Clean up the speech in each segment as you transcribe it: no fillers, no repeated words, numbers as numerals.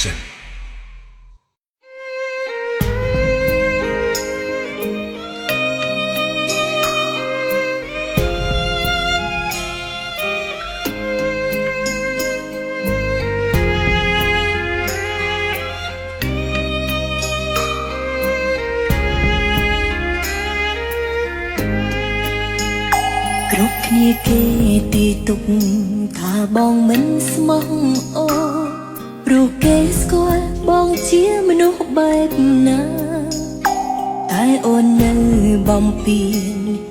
Production គ្រប់គ្នាគេទីទុកថាបងមិនស្មោះអូព្រោះគេស្គាល់បងជាមនុស្សបែបណាតែអូននៅបំពេញ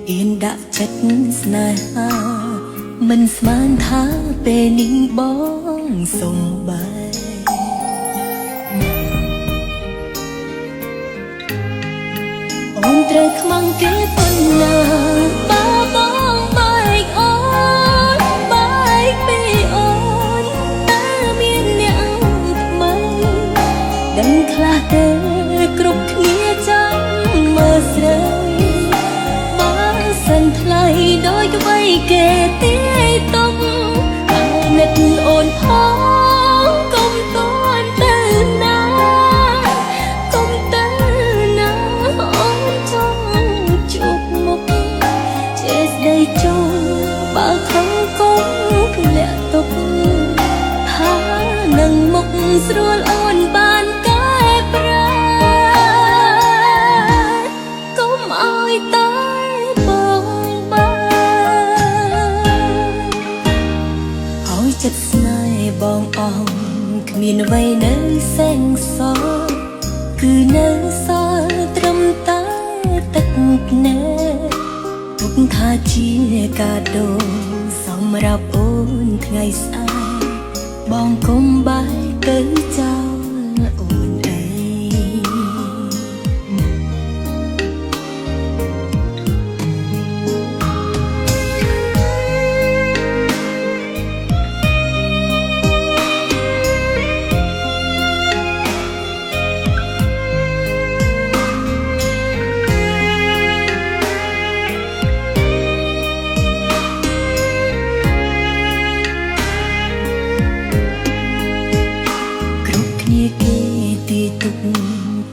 អៀនដាក់ចិត្តស្នេហាមិនស្មានថាពេលនេះបងសុំបែអូនត្រូវខ្មាំងគេប៉ុណ្ណាបើបងបែកអូនបែកពីអូនតើមានអ្នកថ្មីដឹងខ្លះទេគ្រប់គ្នាចាំមើលស្រីបើសិនថ្លៃដោយក្បីគេទីទុំអាណិតអូនផងកុំតន់ទៅណាកុំទៅណាអូនចង់ជួបមុខចេះស្ដីចោលបើខំកុំធ្លាក់ទុកថានឹងមុខស្រួលអូនបានកែប្រែកុំឲ្យតែបងបានឲ្យចិត្តស្នេហ៍បងអងគ្មានអ្វីនៅសែងសល់គឺនៅសល់ត្រឹមតែទឹកភ្នែកទុកថាជាកាដូសម្រាប់អូនថ្ងៃស្អែកបងកុំបែកទៅចោលអូនឯង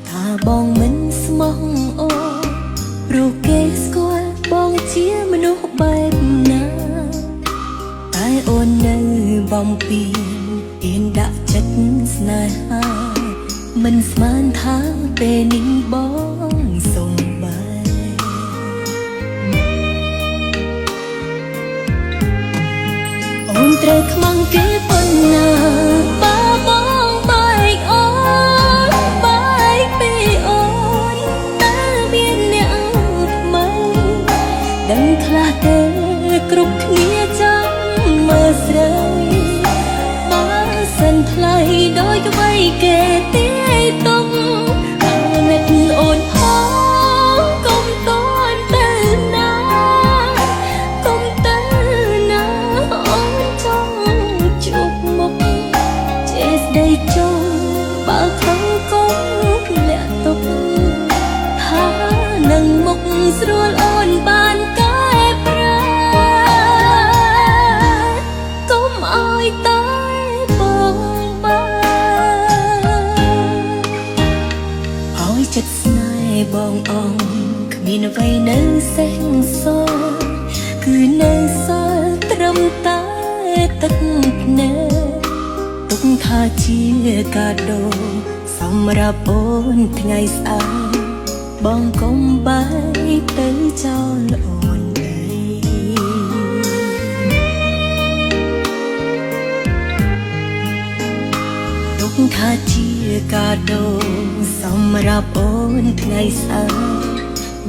ថាបងមិនស្មោះអូព្រោះគេស្គាល់បងជាមនុស្សបែបណាតែអូននៅបំពេញអៀនដាក់ចិត្តស្នេហាមិនស្មានថាពេលនេះបងសុំបែអូនត្រូវខ្មាំងគេប៉ុណ្ណាបើបងបែកអូនដឹងខ្លះទេគ្រប់គ្នាចាំមើលស្រីបើសិនថ្លៃដោយក្បីគេទីទុំអាណិតអូនផងកុំតន់ទៅណាកុំទៅណាអូនចង់ជួបមុខចេះស្ដីចោលបើខំកុំធ្លាក់ទុកថានឹងមុខស្រួលអូនបានកែប្រែកុំឲ្យតែបងបានឲ្យចិត្តស្នេហ៍បងអងគ្មានអ្វីនៅសែងសល់គឺនៅសល់ត្រឹមតែទឹកភ្នែកទុកថាជាកាដូសម្រាប់អូនថ្ងៃស្អែកបងកុំបែកទៅចោលអូនឯងទុកថាជាកាដូសម្រាប់អូនថ្ងៃស្អែក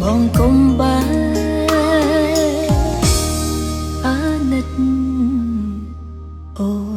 បងកុំបែកអាណិតអូន